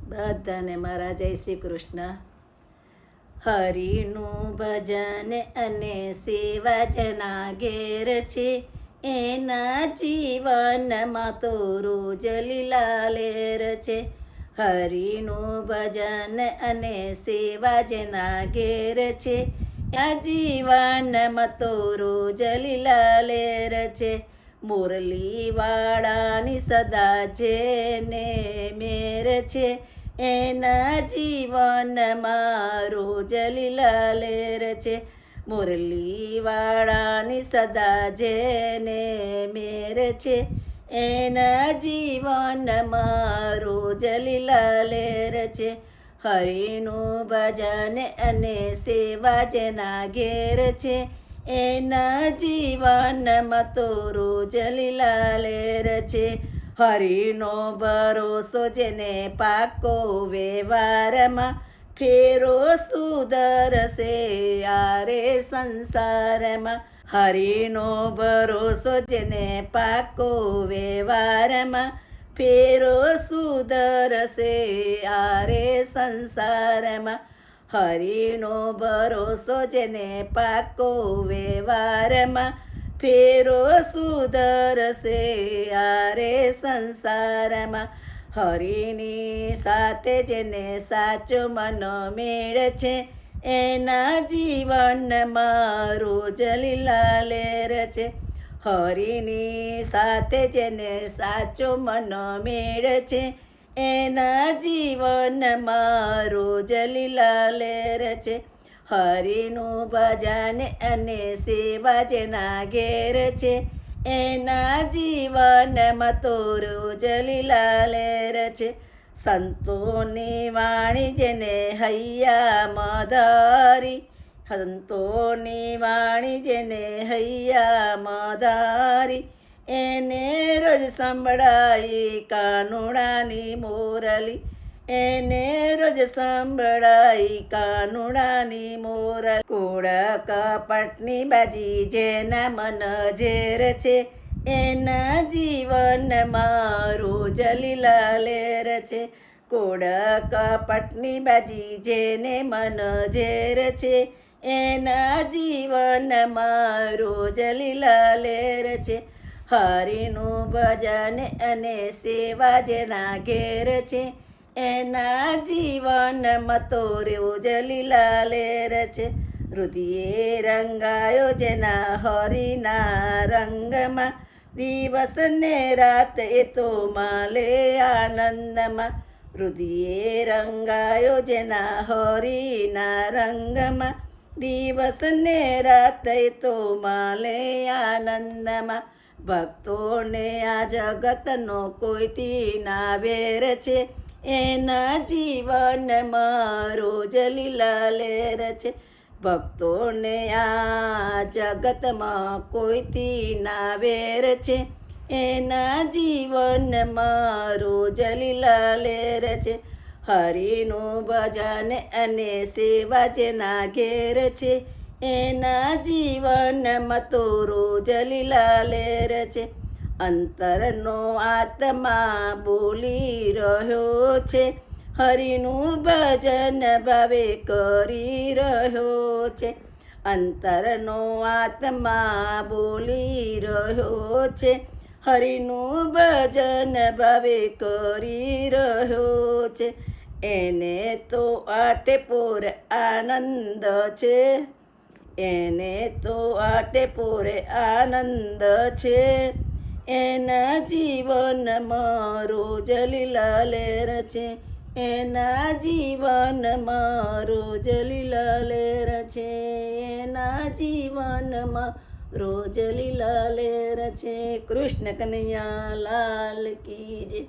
બધાને મારા જય શ્રી કૃષ્ણ. હરિનું ભજન અને સેવા જના ઘેર છે, એના જીવનમાં તો રોજ લીલા લેર છે. હરિનું ભજન અને સેવા જના ઘેર છે, આ જીવનમાં તો રોજ લીલા લેર છે. મુરલી વાળાની સદા જેને મેર છે, એના જીવનમાં રોજ લીલા લેર છે. મુરલી વાળાની સદા જેને મેર છે, એના જીવનમાં રોજ લીલા લેર છે. હરિનું ભજન અને સેવા જેના ઘેર છે, એના જીવનમાં તો રોજ લીલા લેર છે. હરિનો ભરોસો જેને પાકો વ્યવહારમાં, ફેરો સુધરશે આરે સંસારમાં. હરિનો ભરોસો જેને પાકો વ્યવહારમાં, ફેરો સુધરશે આરે સંસારમાં. હરિનો ભરોસો જેને પાકો વ્યવહારમાં, ફેરો સુધરશે આરે સંસારમાં. હરિની સાથે જેને સાચો મનો મેળ છે, એના જીવનમાં રોજ લીલા લેર છે. હરિની સાથે જેને સાચો મનો મેળ છે, એના જીવનમાં રોજ લીલા લેર છે. હરિનું ભજન અને સેવા જેના ઘેર છે, એના જીવનમાં તો રોજ લીલા લેર છે. સંતોની વાણી જેને હૈયામાં ધારી, સંતોની વાણી જેને હૈયામાં ધારી, એને રોજ સંભળાઈ કાનુડાની મોરલી, એને રોજ સંભળાઈ કાનુડાની મોરલી. કૂળ કપટની બાજી જેના મન ઝેર છે, એના જીવનમાં રોજ લીલા લેર છે. કૂળ કપટની બાજી જેને મન ઝેર છે, એના જીવનમાં રોજ લીલા લેર છે. હરિનું ભજન અને સેવા જેના ઘેર છે, એના જીવનમાં તો રોજ લીલા લેર છે. રુધિરે રંગાયો જેના હરિના રંગમાં, દિવસ ને રાત એ તો માલે આનંદમાં. રુધિરે રંગાયો જેના હરિના રંગમાં, દિવસ ને રાત એ તો માલે આનંદમાં. ભક્તોને આ જગતનો કોઈથી ના વેર છે, એના જીવનમાં રોજ લીલા લેર છે. ભક્તોને આ જગતમાં કોઈથી ના વેર છે, એના જીવનમાં રોજ લીલા લેર છે. હરિનું ભજન અને સેવા જેના ઘેર છે, એના જીવનમાં તો રોજ લીલા લેર છે. અંતરનો આત્મા બોલી રહ્યો છે, હરિનું ભજન ભાવે કરી રહ્યો છે. અંતરનો આત્મા બોલી રહ્યો છે, હરિનું ભજન ભાવે કરી રહ્યો છે. એને તો આટે પોર આનંદ છે, એને તો આટે પોરે આનંદ છે. એના જીવનમાં રોજ લીલા લેર છે, એના જીવનમાં રોજ લીલા લેર છે. એના જીવનમાં રોજ લીલા લેર છે. કૃષ્ણ કનૈયા લાલ કી જય.